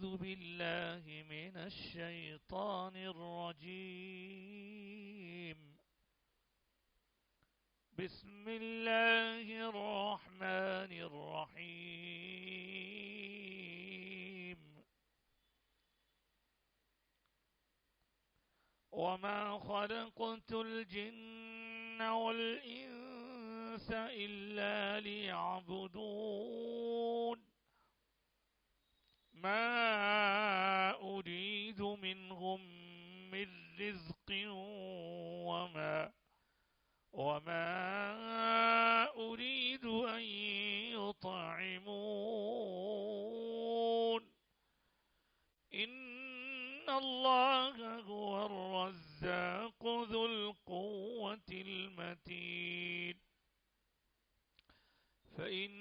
أعوذ بالله من الشيطان الرجيم. بسم الله الرحمن الرحيم. وما خلقت الجن والإنس إلا ليعبدون ما أريد منهم من رزق وما أريد أن يطعمون إن الله هو الرزاق ذو القوة المتين. فإن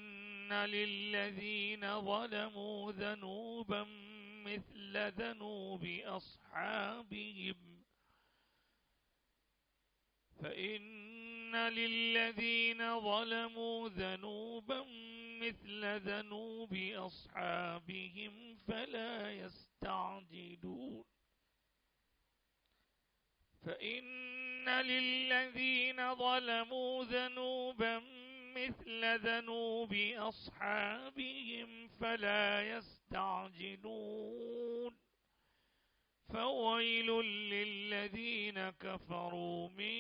للذين ظلموا ذنوبا مثل ذنوب أصحابهم فلا يستعجلون. فإن للذين ظلموا ذنوبا مثل ذنوب أصحابهم فلا يستعجلون. فويل للذين كفروا من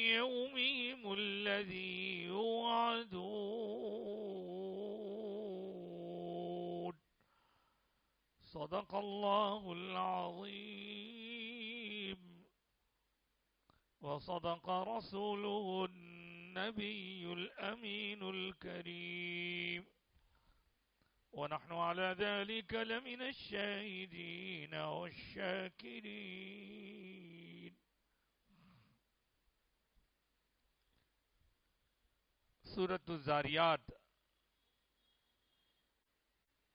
يومهم الذي يوعدون. صدق الله العظيم وصدق رسوله النبي الأمين الكريم ونحن على ذلك لمن الشاهدين والشاكرين. سورۃ الذاریات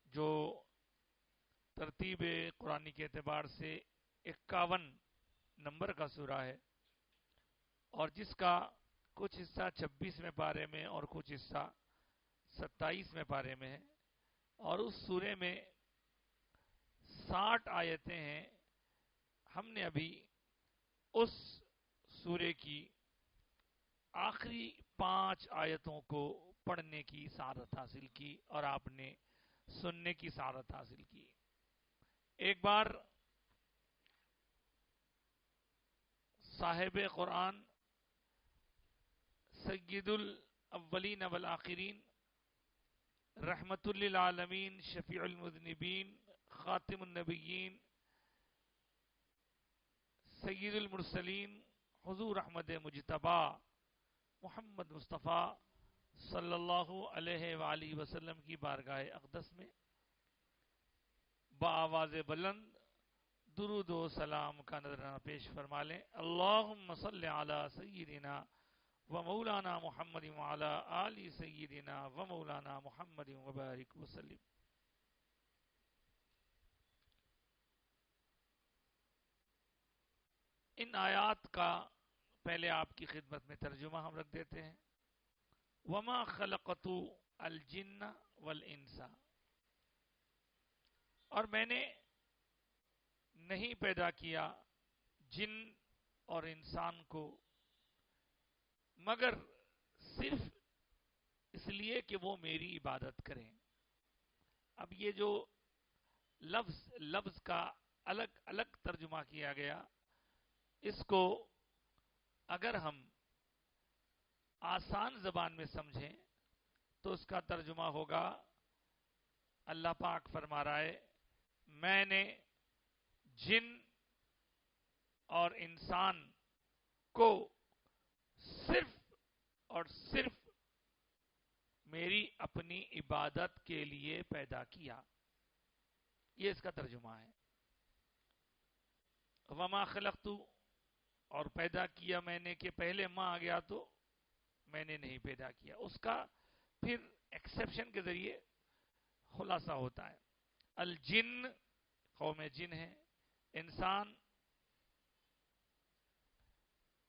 جو ترتیب قرآنی کے اعتبار سے 51 نمبر کا سورہ ہے اور جس کا کچھ حصہ 26ویں پارے میں اور کچھ حصہ 27ویں پارے میں ہے، اور اس سورے میں 60 آیتیں ہیں. ہم نے ابھی اس سورے کی آخری 5 آیتوں کو پڑھنے کی سعادت حاصل کی اور آپ نے سننے کی سعادت حاصل کی. ایک بار صاحب قرآن سید الاولین والآخرین رحمت للعالمین شفیع المذنبین خاتم النبیین سید المرسلین حضور احمد مجتبی محمد مصطفیٰ صلی اللہ علیہ وآلہ وسلم کی بارگاہ اقدس میں بآواز بلند درود و سلام کا نذرانہ پیش فرما لیں. اللہم صلی علی سیدنا و مولانا محمد وعلی آل سیدنا و مولانا محمد وبارک وسلم. ان آیات کا پہلے آپ کی خدمت میں ترجمہ ہم رکھ دیتے ہیں. وما خلقت الجن والانس، اور میں نے نہیں پیدا کیا جن اور انسان کو مگر صرف اس لیے کہ وہ میری عبادت کریں. اب یہ جو لفظ کا الگ الگ ترجمہ کیا گیا، اس کو اگر ہم آسان زبان میں سمجھیں تو اس کا ترجمہ ہوگا، اللہ پاک فرما رہا ہے میں نے جن اور انسان کو صرف اور صرف میری اپنی عبادت کے لیے پیدا کیا. یہ اس کا ترجمہ ہے. وما خلقت، اور پیدا کیا میں نے کہ پہلے ماں آ گیا تو میں نے نہیں پیدا کیا. اس کا پھر ایکسیپشن کے ذریعے خلاصہ ہوتا ہے. الجن قوم جن ہے، انسان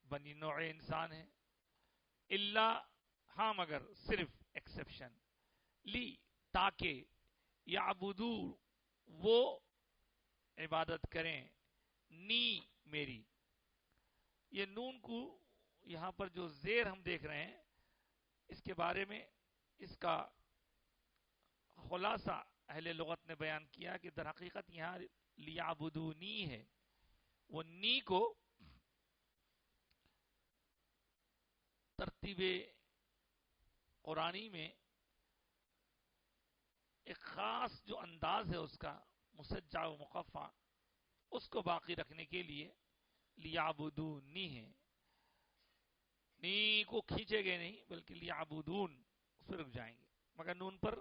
بنی نوع انسان ہے. اللہ، ہاں مگر صرف ایکسیپشن، لی تاکہ یعبدو وہ عبادت کریں نی میری. یہ نون کو یہاں پر جو زیر ہم دیکھ رہے ہیں اس کے بارے میں اس کا خلاصہ اہل لغت نے بیان کیا کہ در حقیقت یہاں لیعبدونی ہے. وہ نی کو ترتیب قرآنی میں ایک خاص جو انداز ہے اس کا مسجع و مخفع اس کو باقی رکھنے کے لیے لیعبدونی ہے. نی کو کھینچے گئے نہیں بلکہ لیعبدون اس پر رک جائیں گے. مگر نون پر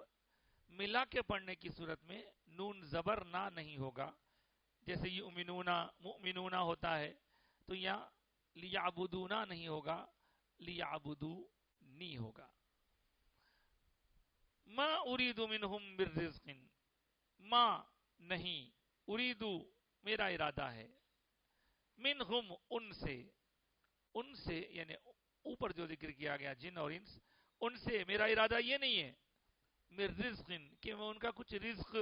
ملا کے پڑھنے کی صورت میں نون زبر نہ نہیں ہوگا. جیسے مؤمنون ہوتا ہے تو یہاں لیعبدونا نہیں ہوگا, لیعبدونی ہوگا. ما اريد منهم من رزق, ما نہیں, اريد میرا ارادہ ہے, منہم ان سے یعنی اوپر جو ذکر کیا گیا جن اور انس, ان سے میرا ارادہ یہ نہیں ہے من رزق کہ میں ان کا کچھ رزق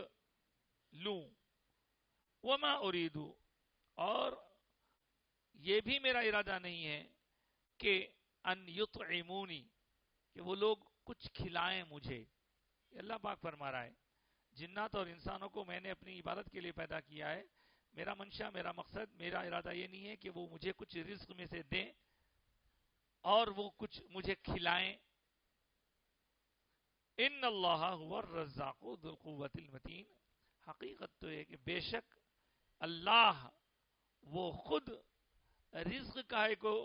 لوں. وما اريد, اور یہ بھی میرا ارادہ نہیں ہے کہ ان یطعمونی کہ وہ لوگ کچھ کھلائیں مجھے. اللہ پاک فرما رہا ہے جنات اور انسانوں کو میں نے اپنی عبادت کے لیے پیدا کیا ہے. میرا منشا, میرا مقصد, میرا ارادہ یہ نہیں ہے کہ وہ مجھے کچھ رزق میں سے دیں اور وہ کچھ مجھے کھلائیں. ان اللہ هو الرزاق ذو القوۃ المتین, حقیقت تو ہے کہ بے شک اللہ وہ خود رزق کائے کو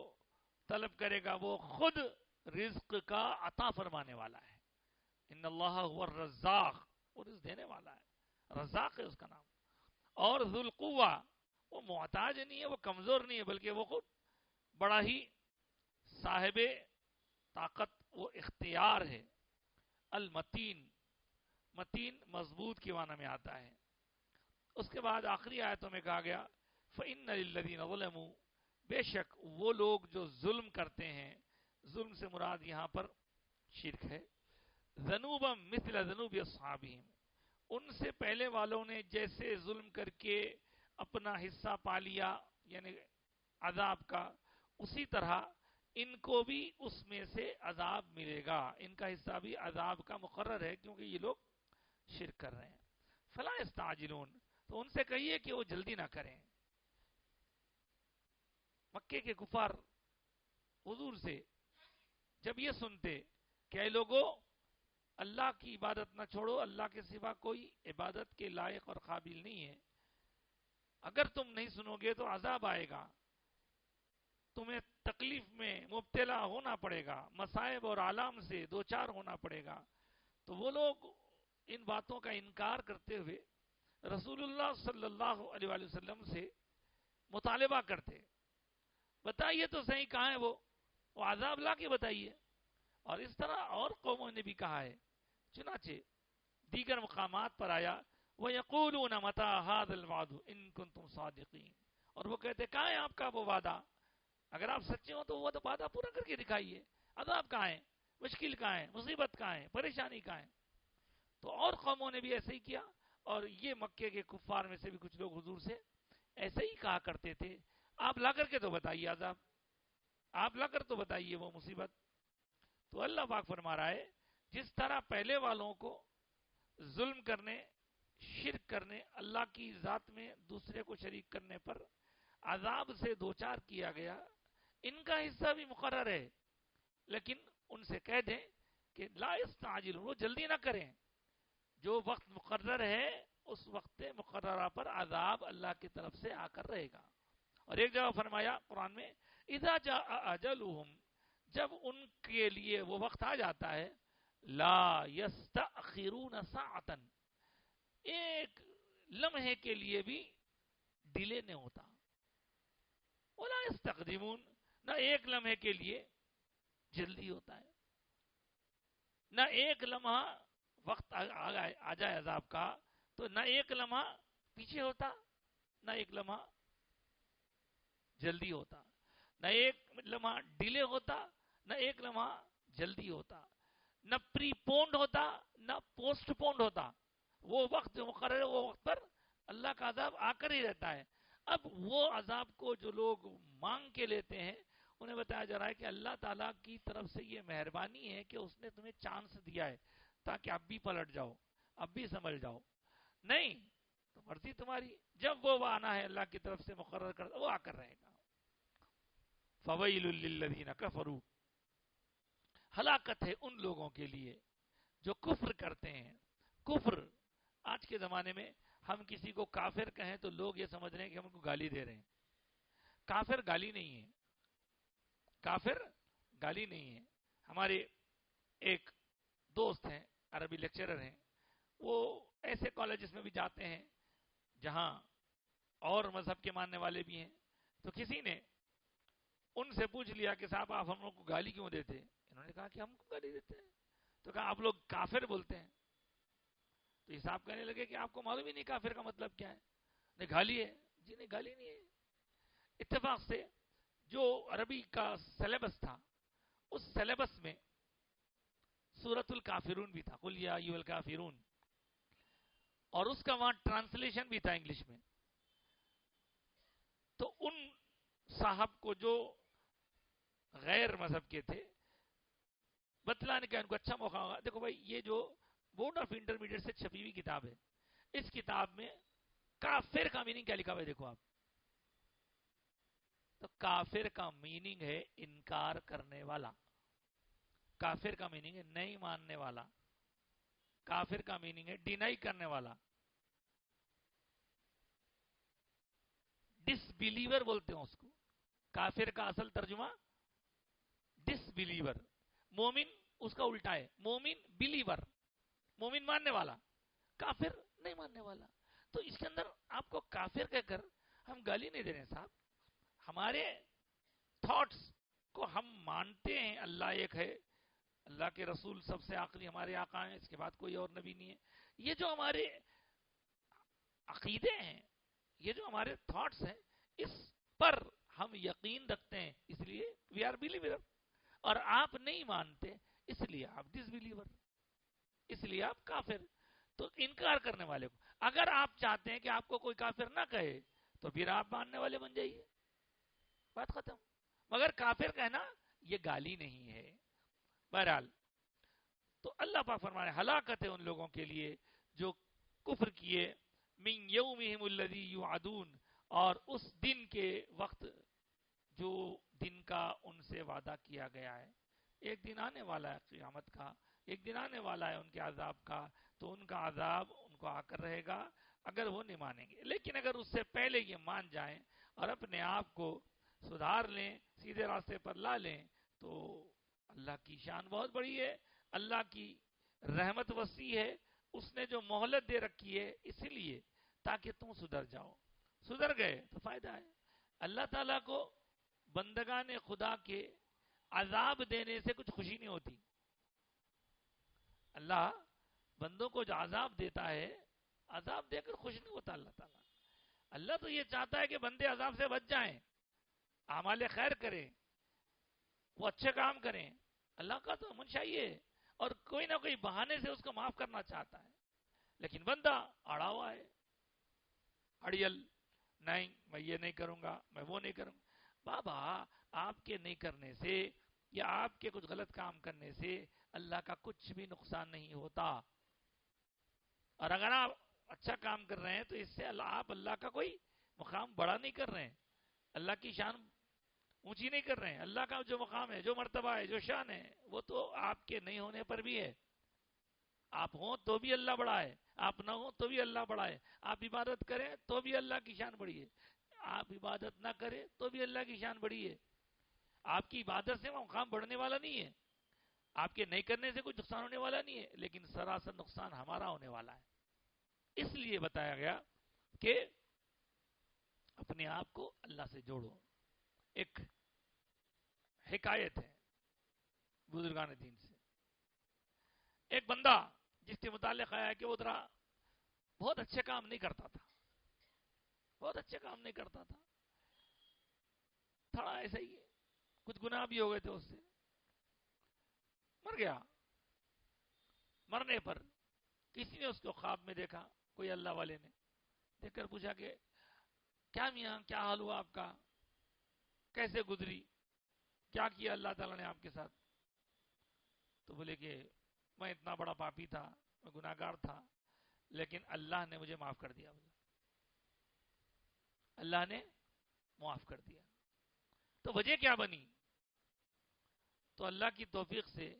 طلب کرے گا, وہ خود رزق کا عطا فرمانے والا ہے. ان اللہ هو الرزاق, وہ رزق دینے والا ہے, رزاق ہے اس کا نام. اور ذو القوہ, وہ محتاج نہیں ہے, وہ کمزور نہیں ہے, بلکہ وہ خود بڑا ہی صاحب طاقت و اختیار ہے. المتین, متین مضبوط کے معنی میں آتا ہے. اس کے بعد آخری آیتوں میں کہا گیا فَإِنَّ لِلَّذِينَ ظَلَمُوا, بے شک وہ لوگ جو ظلم کرتے ہیں, ظلم سے مراد یہاں پر شرک ہے, ذنوبا مثل ذنوب اصحابہم, ان سے پہلے والوں نے جیسے ظلم کر کے اپنا حصہ پا لیا یعنی عذاب کا, اسی طرح ان کو بھی اس میں سے عذاب ملے گا. ان کا حصہ بھی عذاب کا مقرر ہے کیونکہ یہ لوگ شرک کر رہے ہیں. فلا یستعجلون, تو ان سے کہیے کہ وہ جلدی نہ کریں. مکے کے کفار حضور سے جب یہ سنتے کہ اے لوگوں اللہ کی عبادت نہ چھوڑو, اللہ کے سوا کوئی عبادت کے لائق اور قابل نہیں ہے, اگر تم نہیں سنو گے تو عذاب آئے گا, تمہیں تکلیف میں مبتلا ہونا پڑے گا, مصائب اور آلام سے دوچار ہونا پڑے گا. تو وہ لوگ ان باتوں کا انکار کرتے ہوئے رسول اللہ صلی اللہ علیہ وآلہ وسلم سے مطالبہ کرتے, بتائیے تو صحیح کہاں ہے وہ عذاب لا کے بتائیے. اور اس طرح اور قوموں نے بھی کہا ہے. چنانچہ دیگر مقامات پر آیا وَيَقُولُونَ مَتَى هَذَا الْوَعْدُ إِن كُنتُمْ صَادِقِينَ, اور وہ کہتے کہاں ہے آپ کا وہ وعدہ, اگر آپ سچے ہو تو وہ وعدہ پورا کر کے دکھائیے. عذاب کہاں ہے, مشکل کہاں ہے, مصیبت کہاں ہے, پریشانی کہاں ہے. تو اور قوموں نے بھی ایسے ہی کیا, اور یہ مکے کے کفار میں سے بھی کچھ لوگ حضور سے ایسے ہی کہا کرتے تھے, آپ لا کر کے تو بتائیے عذاب, آپ لا کر تو بتائیے وہ مصیبت. تو اللہ پاک فرما رہا ہے جس طرح پہلے والوں کو ظلم کرنے, شرک کرنے, اللہ کی ذات میں دوسرے کو شریک کرنے پر عذاب سے دوچار کیا گیا, ان کا حصہ بھی مقرر ہے. لیکن ان سے کہہ دیں کہ لا یستعجل, وہ جلدی نہ کریں, جو وقت مقرر ہے اس وقت مقررہ پر عذاب اللہ کی طرف سے آ کر رہے گا. اور ایک جگہ فرمایا قرآن میں اذا جاء اجلهم, جب ان کے لیے وہ وقت آ جاتا ہے, لا یستأخرون ساعتا, ایک لمحے کے لیے بھی ڈیلے نہیں ہوتا. ولا یستقدمون, نہ ایک لمحے کے لیے جلدی ہوتا ہے, نہ ایک لمحہ وقت آ جائے عذاب کا تو نہ ایک لمحہ پیچھے ہوتا, نہ ایک لمحہ جلدی ہوتا, نہ ایک لمحہ ڈیلے ہوتا, نہ ایک لمحہ جلدی ہوتا, نہ پری پونڈ ہوتا, نہ نہ پوسٹ پونڈ ہوتا. وہ وقت جو مقرر ہے وہ وقت پر اللہ کا عذاب آ کر ہی رہتا ہے. اب وہ عذاب کو جو لوگ مانگ کے لیتے ہیں انہیں بتایا جا رہا ہے کہ اللہ تعالیٰ کی طرف سے یہ مہربانی ہے کہ اس نے تمہیں چانس دیا ہے تاکہ اب بھی پلٹ جاؤ, اب بھی سمجھ جاؤ. نہیں تو مرضی تمہاری, جب وہ آنا ہے اللہ کی طرف سے مقرر کر وہ آ کر رہے گا. فویل للذین کفروا, ہلاکت ہے ان لوگوں کے لیے جو کفر کرتے ہیں. کفر آج کے زمانے میں ہم کسی کو کافر کہیں تو لوگ یہ سمجھ رہے ہیں کہ ہم ان کو گالی دے رہے ہیں. کافر گالی نہیں ہے, کافر گالی نہیں ہے. ہمارے ایک دوست ہیں, عربی لیکچرر ہیں, وہ ایسے کالجز میں بھی جاتے ہیں جہاں اور مذہب کے ماننے والے بھی ہیں. تو کسی نے ان سے پوچھ لیا کہ صاحب آپ ہم لوگ کو گالی کیوں دیتے؟ انہوں نے کہا کہ ہم کو گالی دیتے ہیں. تو کہا آپ لوگ کافر بولتے ہیں. تو حساب کہنے لگے کہ آپ کو معلوم ہی نہیں کافر کا مطلب کیا ہے. نہیں گالی ہے. جی نہیں گالی نہیں ہے. اتفاق سے جو عربی کا سلیبس تھا اس سلیبس میں سورۃ الکافرون بھی تھا, قل یا ایھا الکافرون, اور اس کا وہاں ٹرانسلیشن بھی تھا انگلش میں. تو ان صاحب کو جو غیر مذہب کے تھے بتلانے کا ان کو اچھا موقع ہوگا. دیکھو بھائی یہ جو بورڈ آف انٹرمیڈیٹ سے چھپی ہوئی کتاب ہے, اس کتاب میں کافر کا میننگ کیا لکھا ہوا ہے دیکھو آپ. تو کافر کا میننگ ہے انکار کرنے والا. کافر کا میننگ ہے نہیں ماننے والا. کافر کا میننگ ہے ڈینائی کرنے والا. ڈس بلیور بولتے ہیں اس کو. کافر کا اصل ترجمہ ڈس بلیور. مومن اس کا الٹا ہے, مومن بلیور. مومن ماننے والا, کافر نہیں ماننے والا. تو اس کے اندر آپ کو کافر کہہ کر ہم گالی نہیں دے رہے ہیں صاحب. ہمارے تھاٹس کو ہم مانتے ہیں اللہ ایک ہے, اللہ کے رسول سب سے آخری ہمارے آقا ہیں, اس کے بعد کوئی اور نبی نہیں ہے. یہ جو ہمارے عقیدے ہیں, یہ جو ہمارے تھاٹس ہیں, اس پر ہم یقین رکھتے ہیں, اس لیے وی آر بلیور. اور آپ نہیں مانتے اس لیے آپ ڈس بلیور, اس لیے آپ کافر. تو انکار کرنے والے کو اگر آپ چاہتے ہیں کہ آپ کو کوئی کافر نہ کہے تو پھر آپ ماننے والے بن جائیے, بات ختم. مگر کافر کہنا یہ گالی نہیں ہے. بہرحال تو اللہ پاک فرمانے ہلاکت ہے ان لوگوں کے لیے جو کفر کیے. من یومہم الذی یوعدون, اور اس دن کے وقت جو دن کا ان سے وعدہ کیا گیا ہے. ایک دن آنے والا ہے قیامت کا, ایک دن آنے والا ہے ان کے عذاب کا, تو ان کا عذاب ان کو آ کر رہے گا اگر وہ نہیں مانیں گے. لیکن اگر اس سے پہلے یہ مان جائیں اور اپنے آپ کو سدھار لیں, سیدھے راستے پر لا لیں, تو اللہ کی شان بہت بڑی ہے, اللہ کی رحمت وسیع ہے. اس نے جو مہلت دے رکھی ہے اسی لیے تاکہ تم سدھر جاؤ. سدھر گئے تو فائدہ ہے. اللہ تعالیٰ کو بندگان خدا کے عذاب دینے سے کچھ خوشی نہیں ہوتی. اللہ بندوں کو جو عذاب دیتا ہے, عذاب دے کر خوش نہیں ہوتا اللہ تعالیٰ. اللہ تو یہ چاہتا ہے کہ بندے عذاب سے بچ جائیں, اعمال خیر کریں, وہ اچھے کام کریں. اللہ کا تو منشا یہ ہے, اور کوئی نہ کوئی بہانے سے اس کو معاف کرنا چاہتا ہے. لیکن بندہ اڑا ہوا ہے, اڑیل, نہیں میں یہ نہیں کروں گا, میں وہ نہیں کروں گا. بابا آپ کے نہیں کرنے سے یا آپ کے کچھ غلط کام کرنے سے اللہ کا کچھ بھی نقصان نہیں ہوتا. اور اگر آپ اچھا کام کر رہے ہیں تو اس سے آپ اللہ کا کوئی مقام بڑا نہیں کر رہے ہیں, اللہ کی شان اونچی نہیں کر رہے ہیں. اللہ کا جو مقام ہے, جو مرتبہ ہے, جو شان ہے, وہ تو آپ کے نہیں ہونے پر بھی ہے. آپ ہوں تو بھی اللہ بڑا ہے, آپ نہ ہوں تو بھی اللہ بڑا ہے. آپ عبادت کریں تو بھی اللہ کی شان بڑی ہے, آپ عبادت نہ کریں تو بھی اللہ کی شان بڑی ہے. آپ کی عبادت سے وہ مقام بڑھنے والا نہیں ہے, آپ کے نہیں کرنے سے کوئی نقصان ہونے والا نہیں ہے, لیکن سراسر نقصان ہمارا ہونے والا ہے. اس لیے بتایا گیا کہ اپنے آپ کو اللہ سے جوڑو. ایک حکایت ہے بزرگان دین سے. ایک بندہ جس کے متعلق آیا ہے کہ وہ ذرا بہت اچھے کام نہیں کرتا تھا, بہت اچھے کام نہیں کرتا تھا, تھوڑا ایسا ہی ہے, کچھ گناہ بھی ہو گئے تھے اس سے, مر گیا. مرنے پر کسی نے اس کو خواب میں دیکھا، کوئی اللہ والے نے دیکھ کر پوچھا کہ کیا میاں، کیا حال ہوا آپ کا، کیسے گزری، کیا کیا اللہ تعالیٰ نے آپ کے ساتھ؟ تو بولے کہ میں اتنا بڑا پاپی تھا، میں گناہگار تھا، لیکن اللہ نے مجھے معاف کر دیا، اللہ نے معاف کر دیا۔ تو وجہ کیا بنی؟ تو اللہ کی توفیق سے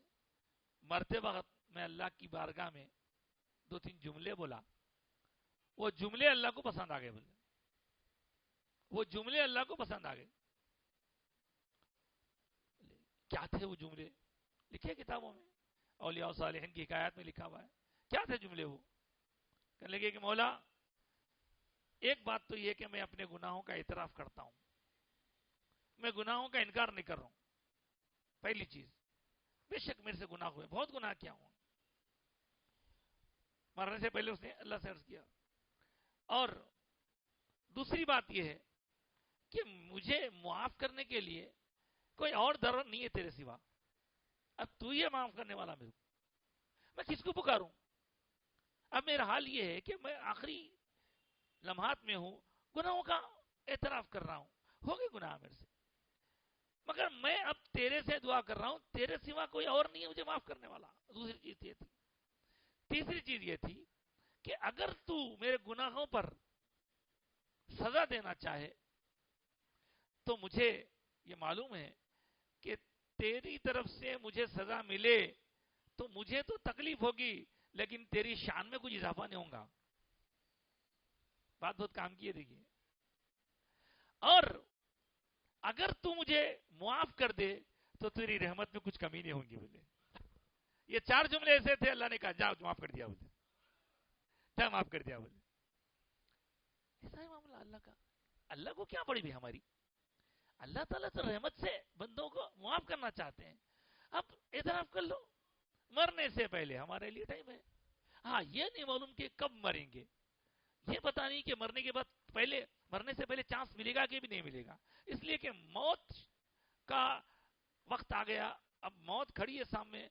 مرتے وقت میں اللہ کی بارگاہ میں 2-3 جملے بولا، وہ جملے اللہ کو پسند آ گئے، بولے وہ جملے اللہ کو پسند آ گئے۔ کیا تھے وہ جملے؟ لکھے کتابوں میں، اولیاء و صالحین کی حکایات میں لکھا ہوا ہے۔ کیا تھے جملے وہ؟ کہنے لگے کہ مولا ایک بات تو یہ کہ میں اپنے گناہوں کا اعتراف کرتا ہوں، میں گناہوں کا انکار نہیں کر رہا ہوں، پہلی چیز، بے شک میرے سے گناہ ہوئے، بہت گناہ کیا ہوں، مرنے سے پہلے اس نے اللہ سے عرض کیا۔ اور دوسری بات یہ ہے کہ مجھے معاف کرنے کے لیے کوئی اور در نہیں ہے تیرے سوا، اب تو ہی ہے معاف کرنے والا، میرے کو میں کس کو پکاروں؟ اب میرا حال یہ ہے کہ میں آخری لمحات میں ہوں، گناہوں کا اعتراف کر رہا ہوں، ہو گئے گناہ میرے سے، مگر میں اب تیرے سے دعا کر رہا ہوں، تیرے سوا کوئی اور نہیں ہے مجھے معاف کرنے والا۔ دوسری چیز یہ تھی۔ تیسری چیز یہ تھی کہ اگر تو میرے گناہوں پر سزا دینا چاہے تو مجھے یہ معلوم ہے کہ تیری طرف سے مجھے سزا ملے تو مجھے تو تکلیف ہوگی، لیکن تیری شان میں کچھ اضافہ نہیں ہوگا۔ بات بہت کام کی ہے، دیکھیے۔ اور اگر تو مجھے معاف کر دے تو تیری رحمت میں کچھ کمی نہیں ہوگی، بولے۔ یہ 4 جملے ایسے تھے، اللہ نے کہا جاؤ معاف کر دیا، بولے جا معاف کر دیا، بولے۔ ایسا ہے معاملہ اللہ کا۔ اللہ کو کیا پڑی بھی ہماری؟ اللہ تعالیٰ تو رحمت سے بندوں کو معاف کرنا چاہتے ہیں۔ اب اعتراف کر لو، مرنے سے پہلے ہمارے لیے ٹائم ہے۔ ہاں، یہ نہیں معلوم کہ کب مریں گے، یہ پتا نہیں کہ مرنے کے بعد مرنے سے پہلے چانس ملے گا کہ بھی نہیں ملے گا، اس لیے کہ موت کا وقت آ گیا، اب موت کھڑی ہے سامنے،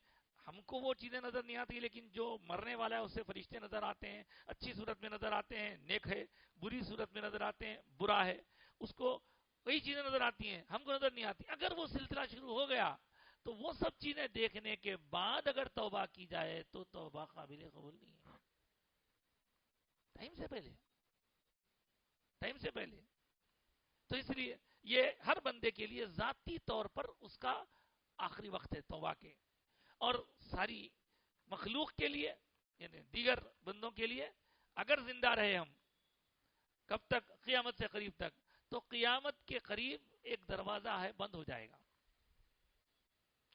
ہم کو وہ چیزیں نظر نہیں آتی، لیکن جو مرنے والا ہے اسے فرشتے نظر آتے ہیں، اچھی صورت میں نظر آتے ہیں، نیک ہے، بری صورت میں نظر آتے ہیں، برا ہے، اس کو کئی چیزیں نظر آتی ہیں، ہم کو نظر نہیں آتی۔ اگر وہ سلسلہ شروع ہو گیا تو وہ سب چیزیں دیکھنے کے بعد اگر توبہ کی جائے تو توبہ قابل قبول نہیں ہے، ٹائم سے پہلے۔ تو اس لیے یہ ہر بندے کے لیے ذاتی طور پر اس کا آخری وقت ہے توبہ کے، اور ساری مخلوق کے لیے یعنی دیگر بندوں کے لیے اگر زندہ رہے ہم، کب تک؟ قیامت سے قریب تک، تو قیامت کے قریب ایک دروازہ ہے، بند ہو جائے گا،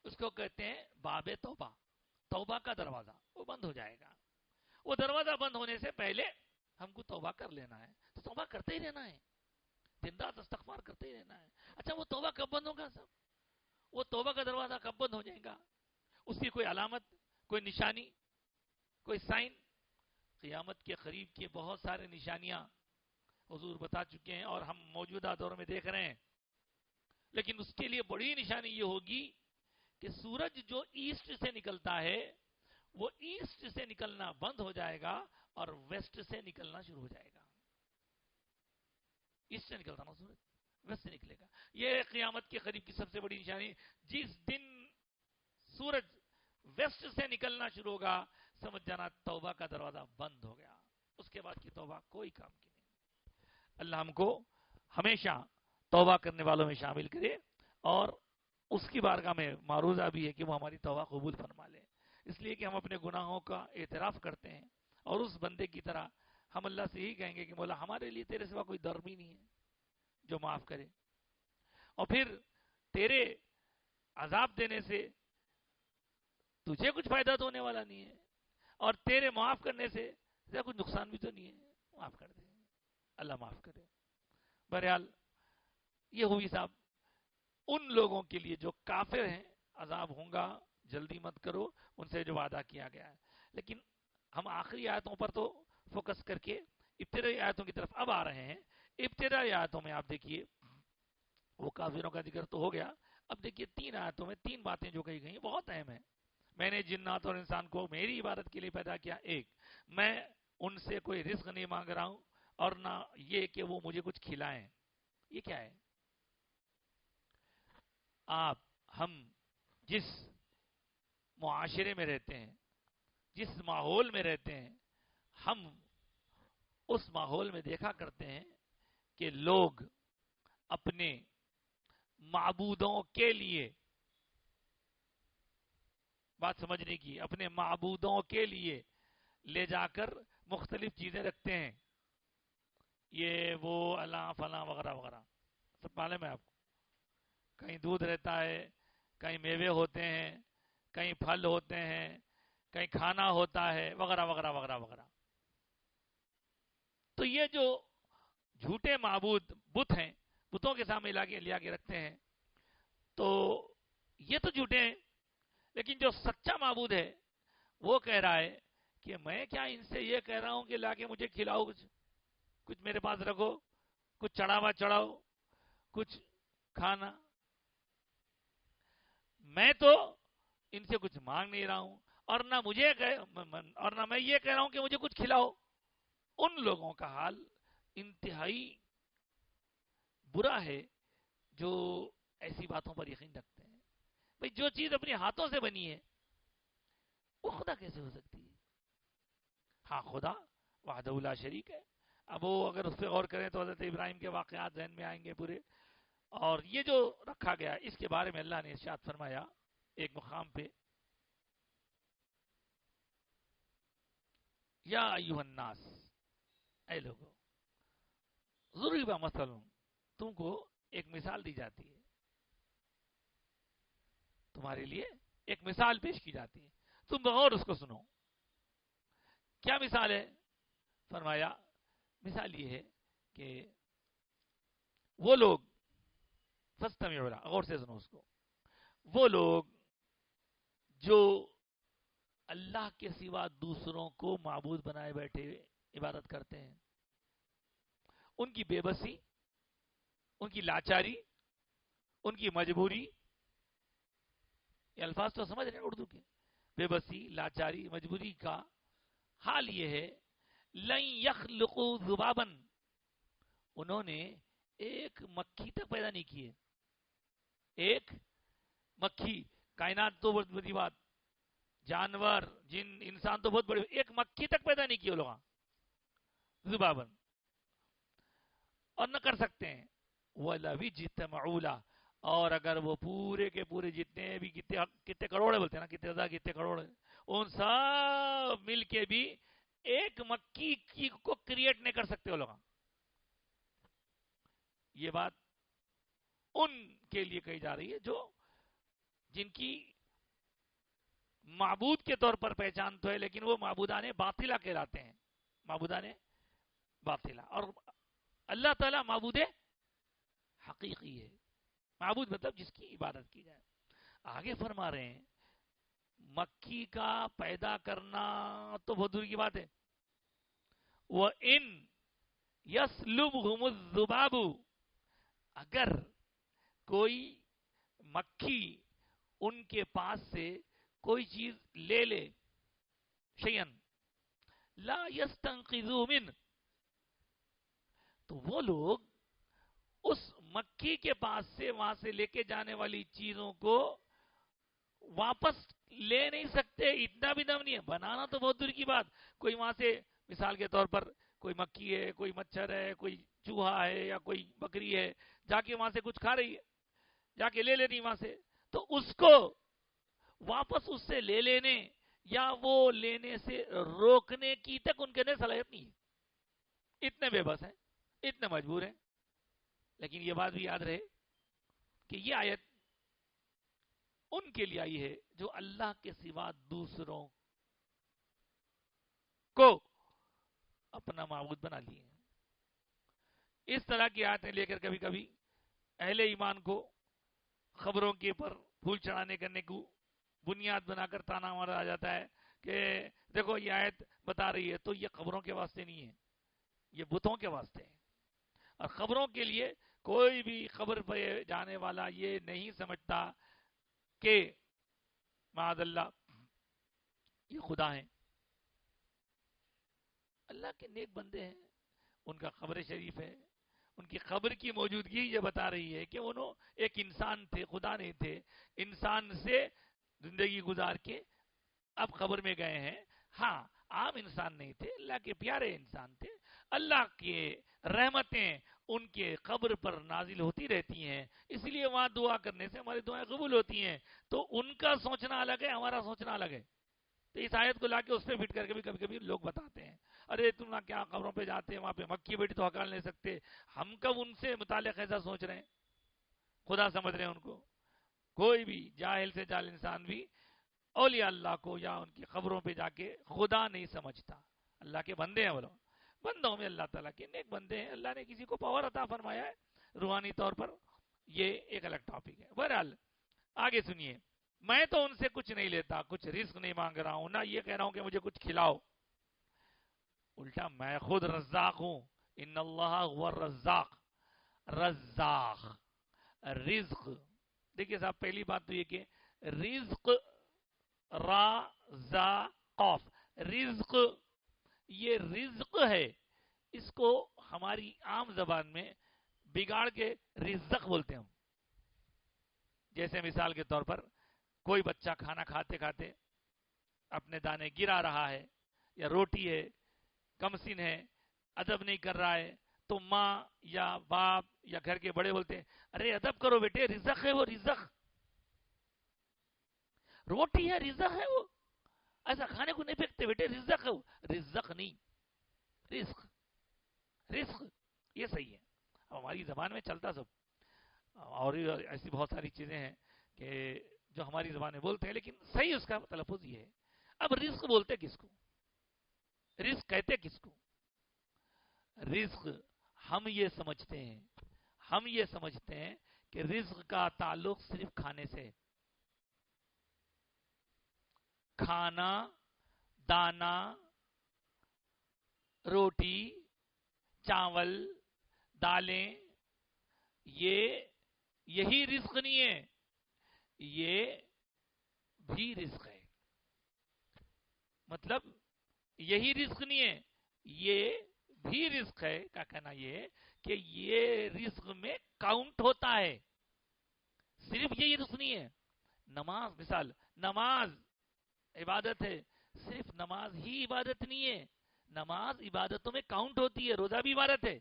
اس کو کہتے ہیں باب توبہ، توبہ کا دروازہ، وہ بند ہو جائے گا۔ وہ دروازہ بند ہونے سے پہلے ہم کو توبہ کر لینا ہے، تو توبہ کرتے ہی رہنا ہے، دن رات استغفار کرتے ہی رہنا ہے۔ اچھا، وہ توبہ کب بند ہوگا صاحب؟ وہ توبہ کا دروازہ کب بند ہو جائے گا؟ اس کی کوئی علامت، کوئی نشانی، کوئی سائن؟ قیامت کے قریب کی بہت سارے نشانیاں حضور بتا چکے ہیں اور ہم موجودہ دور میں دیکھ رہے ہیں، لیکن اس کے لیے بڑی نشانی یہ ہوگی کہ سورج جو ایسٹ سے نکلتا ہے وہ ایسٹ سے نکلنا بند ہو جائے گا اور ویسٹ سے نکلنا شروع ہو جائے گا۔ ایسٹ سے نکلتا نا سورج، ویسٹ سے نکلے گا۔ یہ قیامت کے قریب کی سب سے بڑی نشانی۔ جس دن سورج ویسٹ سے نکلنا شروع ہوگا، سمجھ جانا توبہ کا دروازہ بند ہو گیا، اس کے بعد کی توبہ کوئی کام کی نہیں۔ اللہ ہم کو ہمیشہ توبہ کرنے والوں میں شامل کرے، اور اس کی بارگاہ میں معروضہ بھی ہے کہ وہ ہماری توبہ قبول فرما لے، اس لیے کہ ہم اپنے گناہوں کا اعتراف کرتے ہیں، اور اس بندے کی طرح ہم اللہ سے یہی کہیں گے کہ مولا ہمارے لیے تیرے سوا کوئی درمی نہیں ہے جو معاف کرے، اور پھر تیرے عذاب دینے سے تجھے کچھ فائدہ تو ہونے والا نہیں ہے، اور تیرے معاف کرنے سے کچھ نقصان بھی تو نہیں ہے، معاف کر دے، اللہ معاف کرے۔ بہرحال یہ ہوئی صاحب ان لوگوں کے لیے جو کافر ہیں، عذاب ہوں گا، جلدی مت کرو، ان سے جو وعدہ کیا گیا ہے۔ لیکن ہم آخری آیتوں پر تو فوکس کر کے ابتدائی آیتوں کی طرف اب آ رہے ہیں۔ ابتدائی آیتوں میں آپ دیکھیے وہ کافروں کا ذکر تو ہو گیا، اب دیکھیے 3 آیتوں میں 3 باتیں جو کہی گئی بہت اہم ہیں۔ میں نے جنات اور انسان کو میری عبادت کے لیے پیدا کیا، ایک۔ میں ان سے کوئی رزق نہیں مانگ رہا ہوں اور نہ یہ کہ وہ مجھے کچھ کھلائیں. یہ کیا ہے؟ ہم جس معاشرے میں رہتے ہیں، جس ماحول میں رہتے ہیں، ہم اس ماحول میں دیکھا کرتے ہیں کہ لوگ اپنے معبودوں کے لیے، بات سمجھنے کی، اپنے معبودوں کے لیے لے جا کر مختلف چیزیں رکھتے ہیں. یہ وہ اللہ فلاں وغیرہ وغیرہ سب معلوم ہے آپ کو. کہیں دودھ رہتا ہے، کہیں میوے ہوتے ہیں، کہیں پھل ہوتے ہیں، کہیں کھانا ہوتا ہے، وغیرہ وغیرہ وغیرہ وغیرہ. تو یہ جو جھوٹے معبود بت ہیں، بتوں کے سامنے لیا کے رکھتے ہیں، تو یہ تو جھوٹے ہیں. لیکن جو سچا معبود ہے وہ کہہ رہا ہے کہ میں کیا ان سے یہ کہہ رہا ہوں کہ لا کے مجھے کھلاؤ، کچھ میرے پاس رکھو، کچھ چڑھاوا چڑھاؤ، کچھ کھانا. میں تو ان سے کچھ مانگ نہیں رہا ہوں اور نہ میں یہ کہہ رہا ہوں کہ مجھے کچھ کھلاؤ. ان لوگوں کا حال انتہائی برا ہے جو ایسی باتوں پر یقین رکھتے ہیں. بھئی جو چیز اپنے ہاتھوں سے بنی ہے وہ خدا کیسے ہو سکتی ہے؟ ہاں، خدا وحدہ لا شریک ہے. اب وہ اگر اس پہ غور کریں تو حضرت ابراہیم کے واقعات ذہن میں آئیں گے پورے. اور یہ جو رکھا گیا اس کے بارے میں اللہ نے ارشاد فرمایا ایک مقام پہ، یا ایھا الناس، اے لوگو، ضرب مثل، تم کو ایک مثال دی جاتی ہے، تمہارے لیے ایک مثال پیش کی جاتی ہے، تم بغور اس کو سنو. کیا مثال ہے؟ فرمایا مثال یہ ہے کہ وہ لوگ، فاستمعوا لہ، غور سے سنو اس کو، وہ لوگ جو اللہ کے سوا دوسروں کو معبود بنائے بیٹھے عبادت کرتے ہیں، ان کی بے بسی، ان کی لاچاری، ان کی مجبوری، یہ الفاظ تو سمجھ رہے ہیں اردو کے، بے بسی، لاچاری، مجبوری کا حال یہ ہے، لن یخلقوا ذبابا، انہوں نے ایک مکھی تک پیدا نہیں کی ہے. ایک مکھی، کائنات تو بہت بڑی بات، جانور، جن، انسان تو بہت بڑے، ایک مکھی تک پیدا نہیں کی وہ لوگ ذبابا، اور نہ کر سکتے ہیں. وَلَوِ اجْتَمَعُوا لَهُ، اور اگر وہ پورے کے پورے جتنے بھی کتنے کروڑ بولتے ہیں نا، کتنے ہزار، کتنے کروڑ، ان سب مل کے بھی ایک مکھی کو کریٹ نہیں کر سکتے وہ لوگ. یہ بات ان کے لیے کہی جا رہی ہے جو جن کی معبود کے طور پر پہچان تو ہے لیکن وہ معبودان باطلہ کہلاتے ہیں، معبودان باطلہ. اور اللہ تعالیٰ معبود حقیقی ہے. معبود مطلب جس کی عبادت کی جائے. آگے فرما رہے ہیں مکھی کا پیدا کرنا تو بہت دور کی بات ہے. وَإِن يَسْلُبْهُمُ الذُّبَابُ، اگر کوئی مکھی ان کے پاس سے کوئی چیز لے لے، شیئن لا يستنقذوا منه، تو وہ لوگ اس مکھی کے پاس سے، وہاں سے لے کے جانے والی چیزوں کو واپس لے نہیں سکتے. اتنا بھی دم نہیں ہے. بنانا تو بہت دور کی بات، کوئی وہاں سے مثال کے طور پر کوئی مکھی ہے، کوئی مچھر ہے، کوئی چوہا ہے یا کوئی بکری ہے، جا کے وہاں سے کچھ کھا رہی ہے، جا کے لے لینی وہاں سے، تو اس کو واپس اس سے لے لینے یا وہ لینے سے روکنے کی تک ان کے اندر صلاحیت نہیں ہے. اتنے بے بس ہیں، اتنے مجبور ہیں. لیکن یہ بات بھی یاد رہے کہ یہ آیت ان کے لیے آئی ہے جو اللہ کے سوا دوسروں کو اپنا معبود بنا لیے ہیں. اس طرح کی آیتیں لے کر کبھی کبھی اہل ایمان کو خبروں کے پر پھول چڑھانے کرنے کو بنیاد بنا کر تانا مارا جاتا ہے کہ دیکھو یہ آیت بتا رہی ہے تو یہ خبروں کے واسطے نہیں ہے، یہ بتوں کے واسطے ہے. اور خبروں کے لیے کوئی بھی خبر پہ جانے والا یہ نہیں سمجھتا کہ معاذ اللہ یہ خدا ہیں. تعالیٰ کے نیک بندے ہیں، ان کا قبر شریف ہے، ان کی قبر کی موجودگی یہ بتا رہی ہے کہ انہوں ایک انسان تھے، خدا نہیں تھے، انسان سے زندگی گزار کے اب قبر میں گئے ہیں. ہاں عام انسان نہیں تھے، اللہ کے پیارے انسان تھے. اللہ کے رحمتیں ان کے قبر پر نازل ہوتی رہتی ہیں، اس لیے وہاں دعا کرنے سے ہماری دعائیں قبول ہوتی ہیں. تو ان کا سوچنا الگ ہے، ہمارا سوچنا الگ ہے. تو اس آیت کو لا کے اس پہ فٹ کر کے بھی کبھی کبھی لوگ بتاتے ہیں، ارے تم نہ کیا قبروں پہ جاتے ہیں، وہاں پہ مکی بیٹی تو ہکال نہیں سکتے. ہم کب ان سے متعلق ایسا سوچ رہے ہیں؟ خدا سمجھ رہے ہیں ان کو. کوئی بھی جاہل سے جاہل انسان بھی اولیاء اللہ کو یا ان کی قبروں پہ جا کے خدا نہیں سمجھتا. اللہ کے بندے ہیں وہ لوگ، بندوں میں اللہ تعالیٰ کے نیک بندے ہیں. اللہ نے کسی کو پاور عطا فرمایا ہے روحانی طور پر، یہ ایک الگ ٹاپک ہے. بہرحال آگے سنیے. میں تو ان سے کچھ نہیں لیتا، کچھ رزق نہیں مانگ رہا ہوں، نہ یہ کہہ رہا ہوں کہ مجھے کچھ کھلاؤ. الٹا میں خود رزاق ہوں. ان اللہ هو الرزاق. رزاق رزق. دیکھیے صاحب، پہلی بات تو یہ کہ رزق را زا قاف، رزق یہ رزق ہے، اس کو ہماری عام زبان میں بگاڑ کے رزق بولتے ہیں. جیسے مثال کے طور پر کوئی بچہ کھانا کھاتے کھاتے اپنے دانے گرا رہا ہے، یا روٹی ہے کمسن ہے، ادب نہیں کر رہا ہے، تو ماں یا باپ یا گھر کے بڑے بولتے ہیں ارے ادب کرو بیٹے، رزق ہے وہ، رزق روٹی ہے، رزق ہے وہ، ایسا کھانے کو نہیں پھینکتے بیٹے، رزق ہے وہ. رزق نہیں، رزق. رزق یہ صحیح ہے، ہماری زبان میں چلتا سب. اور ایسی بہت ساری چیزیں ہیں کہ جو ہماری زبان میں بولتے ہیں، لیکن صحیح اس کا تلفظ یہ ہے. اب رزق بولتے کس کو؟ رزق کہتے کس کو؟ رزق ہم یہ سمجھتے ہیں کہ رزق کا تعلق صرف کھانے سے، کھانا، دانا، روٹی، چاول، دالیں، یہی رزق نہیں ہے، یہ بھی رزق ہے. مطلب یہی رزق نہیں ہے، یہ بھی رزق ہے. کا کہنا یہ کہ یہ رزق میں کاؤنٹ ہوتا ہے، صرف یہی رزق نہیں ہے. نماز، مثال نماز عبادت ہے، صرف نماز ہی عبادت نہیں ہے، نماز عبادتوں میں کاؤنٹ ہوتی ہے. روزہ بھی عبادت ہے،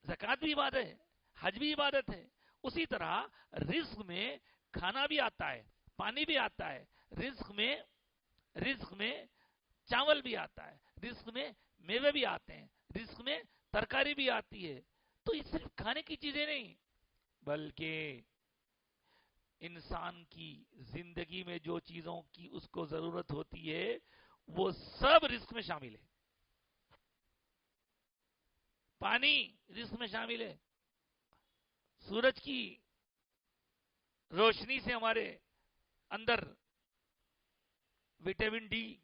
زکوٰۃ بھی عبادت ہے، حج بھی عبادت ہے. اسی طرح رزق میں کھانا بھی آتا ہے، پانی بھی آتا ہے، رزق میں چاول بھی آتا ہے، رزق میں میوے بھی آتے ہیں، رزق میں ترکاری بھی آتی ہے. تو یہ صرف کھانے کی چیزیں نہیں، بلکہ انسان کی زندگی میں جو چیزوں کی اس کو ضرورت ہوتی ہے وہ سب رزق میں شامل ہے. پانی رزق میں شامل ہے. سورج کی روشنی سے ہمارے اندر وٹامن ڈی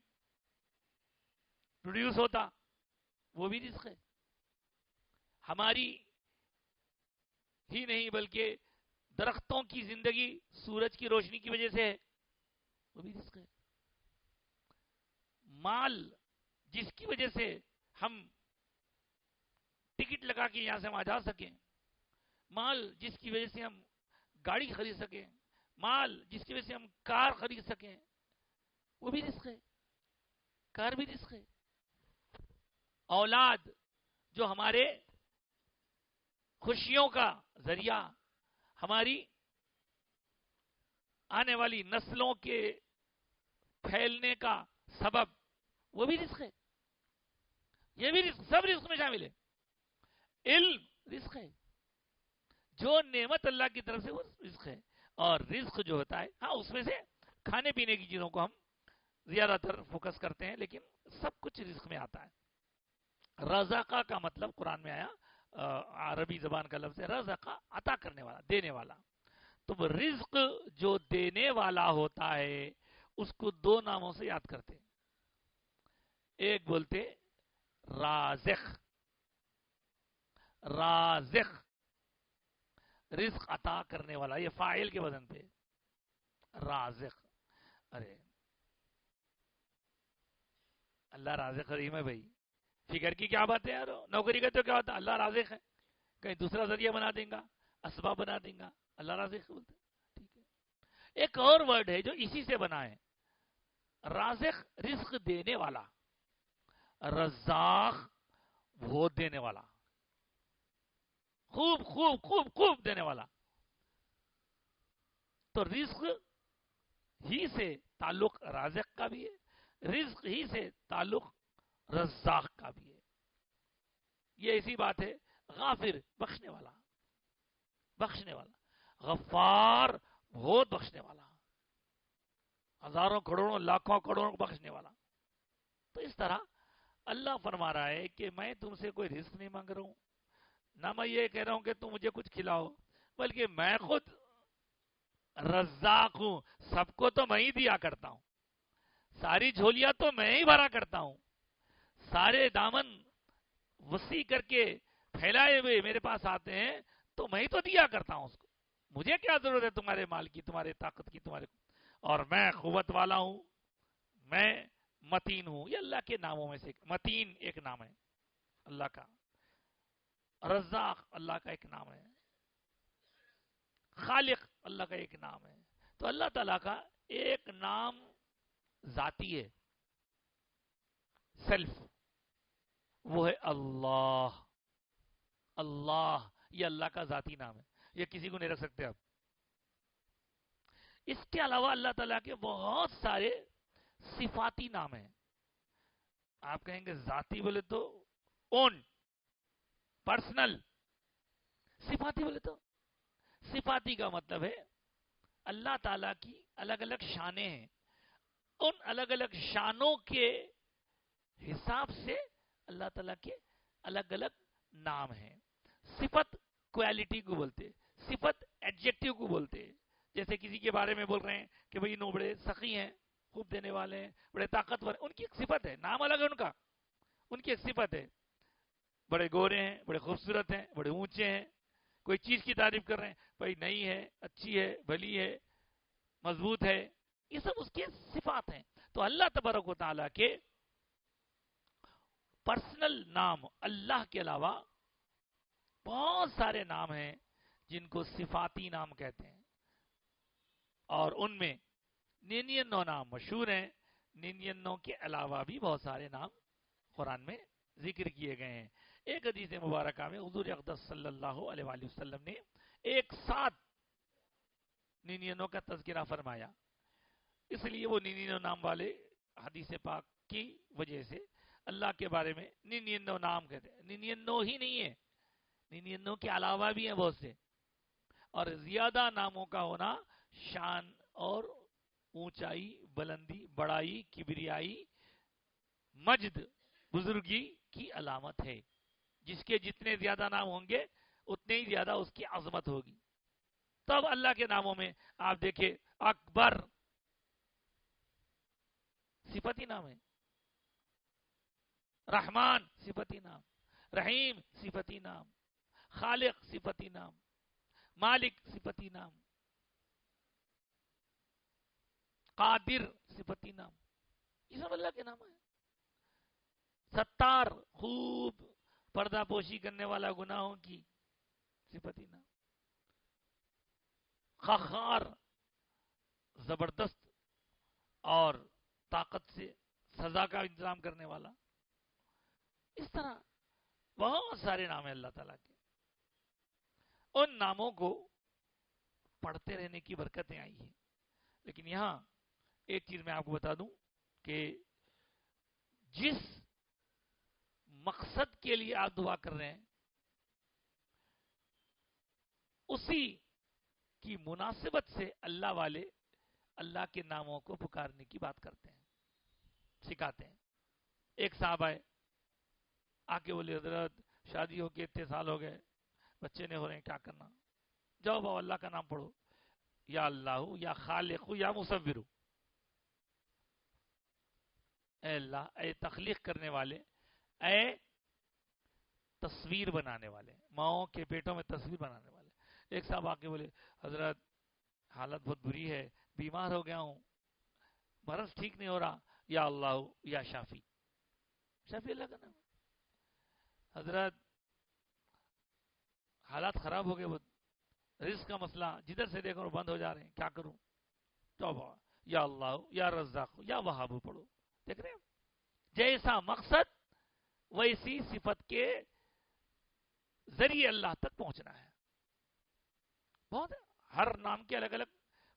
پروڈیوس ہوتا، وہ بھی رزق ہے. ہماری ہی نہیں بلکہ درختوں کی زندگی سورج کی روشنی کی وجہ سے ہے، وہ بھی رزق ہے. مال جس کی وجہ سے ہم ٹکٹ لگا کے یہاں سے وہاں جا سکیں، مال جس کی وجہ سے ہم گاڑی خرید سکیں، مال جس کی وجہ سے ہم کار خرید سکیں، وہ بھی رزق ہے. کار بھی رزق ہے. اولاد جو ہمارے خوشیوں کا ذریعہ، ہماری آنے والی نسلوں کے پھیلنے کا سبب، وہ بھی رزق ہے. یہ بھی رزق، سب رزق میں شامل ہے. علم رزق ہے، جو نعمت اللہ کی طرف سے وہ رزق ہے. اور رزق جو ہوتا ہے، ہاں اس میں سے کھانے پینے کی چیزوں کو ہم زیادہ تر فوکس کرتے ہیں، لیکن سب کچھ رزق میں آتا ہے. رزقہ کا مطلب قرآن میں آیا، عربی زبان کا لفظ ہے رزقہ، عطا کرنے والا، دینے والا. تو وہ رزق جو دینے والا ہوتا ہے اس کو دو ناموں سے یاد کرتے. ایک بولتے رازق، رازق رزق عطا کرنے والا، یہ فاعل کے وزن پہ رازق. ارے اللہ رازق رحیم ہے بھائی، فکر کی کیا بات ہے یار، نوکری کا تو کیا ہوتا ہے اللہ رازق ہے، کہیں دوسرا ذریعہ بنا دیں گا، اسباب بنا دیں گا، اللہ رازق بولتے ہیں، ٹھیک ہے۔ ایک اور ورڈ ہے جو اسی سے بنا ہے، رازق رزق دینے والا، رزاق وہ دینے والا، خوب خوب خوب خوب دینے والا۔ تو رزق ہی سے تعلق رازق کا بھی ہے، رزق ہی سے تعلق رزاق کا بھی ہے۔ یہ ایسی بات ہے، غافر بخشنے والا، بخشنے والا، غفار بہت بخشنے والا، ہزاروں کروڑوں لاکھوں کروڑوں بخشنے والا۔ تو اس طرح اللہ فرما رہا ہے کہ میں تم سے کوئی رزق نہیں مانگ رہا ہوں، نہ میں یہ کہہ رہا ہوں کہ تم مجھے کچھ کھلاؤ، بلکہ میں خود رزاق ہوں، سب کو تو میں ہی دیا کرتا ہوں، ساری جھولیاں تو میں ہی بھرا کرتا ہوں، سارے دامن وسیع کر کے پھیلائے ہوئے میرے پاس آتے ہیں تو میں ہی تو دیا کرتا ہوں اس کو، مجھے کیا ضرورت ہے تمہارے مال کی، تمہارے طاقت کی، تمہارے، اور میں قوت والا ہوں، میں متین ہوں۔ یہ اللہ کے ناموں میں سے متین ایک نام ہے اللہ کا، رزاق اللہ کا ایک نام ہے، خالق اللہ کا ایک نام ہے۔ تو اللہ تعالیٰ کا ایک نام ذاتی ہے، سیلف، وہ ہے اللہ۔ اللہ یہ اللہ کا ذاتی نام ہے، یہ کسی کو نہیں رکھ سکتے آپ۔ اس کے علاوہ اللہ تعالیٰ کے بہت سارے صفاتی نام ہیں۔ آپ کہیں گے ذاتی بولے تو اون، پرسنل، صفاتی بولے تو، صفاتی کا مطلب ہے اللہ تعالیٰ کی الگ الگ شانیں ہیں، ان الگ الگ شانوں کے حساب سے اللہ تعالیٰ کے الگ الگ نام ہیں۔ صفت کوالٹی کو بولتے، صفت ایڈجیکٹو کو بولتے، جیسے کسی کے بارے میں بول رہے ہیں کہ بھئی انہوں بڑے سخی ہیں، خوب دینے والے ہیں، بڑے طاقتور ہیں، ان کی ایک صفت ہے، نام الگ ہے ان کا، ان کی ایک صفت ہے۔ بڑے گورے ہیں، بڑے خوبصورت ہیں، بڑے اونچے ہیں، کوئی چیز کی تعریف کر رہے ہیں، بھئی نئی ہے، اچھی ہے، بھلی ہے، مضبوط ہے، یہ سب اس کے صفات ہیں۔ تو اللہ تبارک و تعالیٰ کے پرسنل نام اللہ کے علاوہ بہت سارے نام ہیں جن کو صفاتی نام کہتے ہیں، اور ان میں 99 نام مشہور ہیں، 99 کے علاوہ بھی بہت سارے نام قرآن میں ذکر کیے گئے ہیں۔ ایک حدیث مبارکہ میں حضور اقدس صلی اللہ علیہ وآلہ وسلم نے ایک ساتھ 99 کا تذکرہ فرمایا، اس لیے وہ 99 نام والے حدیث پاک کی وجہ سے اللہ کے بارے میں 99 نام کہتے ہیں۔ 99 ہی نہیں ہے، 99 کے علاوہ بھی ہیں بہت سے، اور زیادہ ناموں کا ہونا شان اور اونچائی، بلندی، بڑائی، کبریائی، مجد، بزرگی کی علامت ہے۔ جس کے جتنے زیادہ نام ہوں گے اتنے ہی زیادہ اس کی عظمت ہوگی۔ تب اللہ کے ناموں میں آپ دیکھیں، اکبر صفتی نام ہے، رحمان صفتی نام، رحیم صفتی نام، خالق صفتی نام، مالک صفتی نام، قادر صفتی نام، یہ سب اللہ کے نام ہیں۔ ستار خوب پردہ پوشی کرنے والا گناہوں کی صفتی نام، قہار زبردست اور طاقت سے سزا کا انتظام کرنے والا، اس طرح بہت سارے نام ہیں اللہ تعالیٰ کے۔ ان ناموں کو پڑھتے رہنے کی برکتیں آئی ہیں، لیکن یہاں ایک چیز میں آپ کو بتا دوں کہ جس مقصد کے لیے آپ دعا کر رہے ہیں اسی کی مناسبت سے اللہ والے اللہ کے ناموں کو پکارنے کی بات کرتے ہیں، سکھاتے ہیں۔ ایک صاحب آئے، آ کے بولے حضرت شادی ہو کے اتنے سال ہو گئے، بچے نہیں ہو رہے ہیں، کیا کرنا؟ جاؤ باؤ اللہ کا نام پڑھو، یا اللہ یا خالق یا مصور، اے اللہ، اے تخلیق کرنے والے، اے تصویر بنانے والے، ماؤں کے پیٹوں میں تصویر بنانے والے۔ ایک صاحب آ کے بولے حضرت حالت بہت بری ہے، بیمار ہو گیا ہوں، مرض ٹھیک نہیں ہو رہا، یا اللہ یا شافی، شافی اللہ کا نام ہے۔ حضرت حالات خراب ہو گئے، وہ رزق کا مسئلہ جدھر سے دیکھو بند ہو جا رہے ہیں، کیا کروں؟ توبہ، یا اللہ یا رزاق یا وہاب پڑھو. دیکھ رہے ہیں جیسا مقصد ویسی صفت کے ذریعے اللہ تک پہنچنا ہے. بہت ہے. ہر نام کے الگ الگ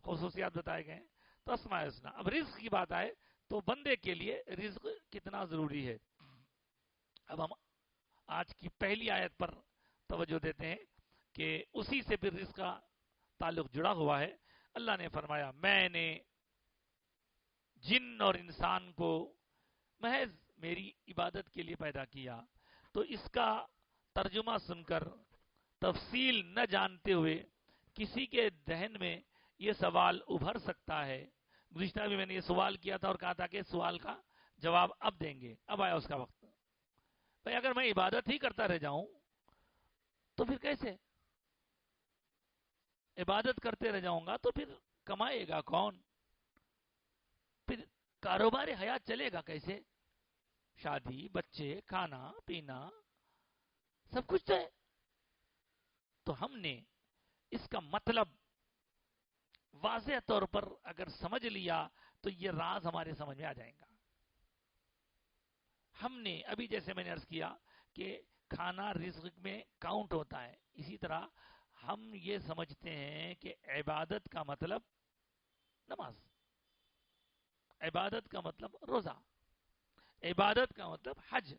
خصوصیات بتائے گئے ہیں. تو اسماء الحسنی. اب رزق کی بات آئے تو بندے کے لیے رزق کتنا ضروری ہے. اب ہم آج کی پہلی آیت پر توجہ دیتے ہیں کہ اسی سے پھر رزق کا تعلق جڑا ہوا ہے. اللہ نے فرمایا میں نے جن اور انسان کو محض میری عبادت کے لیے پیدا کیا. تو اس کا ترجمہ سن کر تفصیل نہ جانتے ہوئے کسی کے ذہن میں یہ سوال ابھر سکتا ہے. گزشتہ بھی میں نے یہ سوال کیا تھا اور کہا تھا کہ سوال کا جواب اب دیں گے. اب آیا اس کا وقت. بھائی اگر میں عبادت ہی کرتا رہ جاؤں تو پھر کیسے؟ عبادت کرتے رہ جاؤں گا تو پھر کمائے گا کون؟ پھر کاروبار حیات چلے گا کیسے؟ شادی، بچے، کھانا پینا سب کچھ تو ہے. تو ہم نے اس کا مطلب واضح طور پر اگر سمجھ لیا تو یہ راز ہمارے سمجھ میں آ جائے گا. ہم نے ابھی جیسے میں نے عرض کیا کہ کھانا رزق میں کاؤنٹ ہوتا ہے، اسی طرح ہم یہ سمجھتے ہیں کہ عبادت کا مطلب نماز، عبادت کا مطلب روزہ، عبادت کا مطلب حج،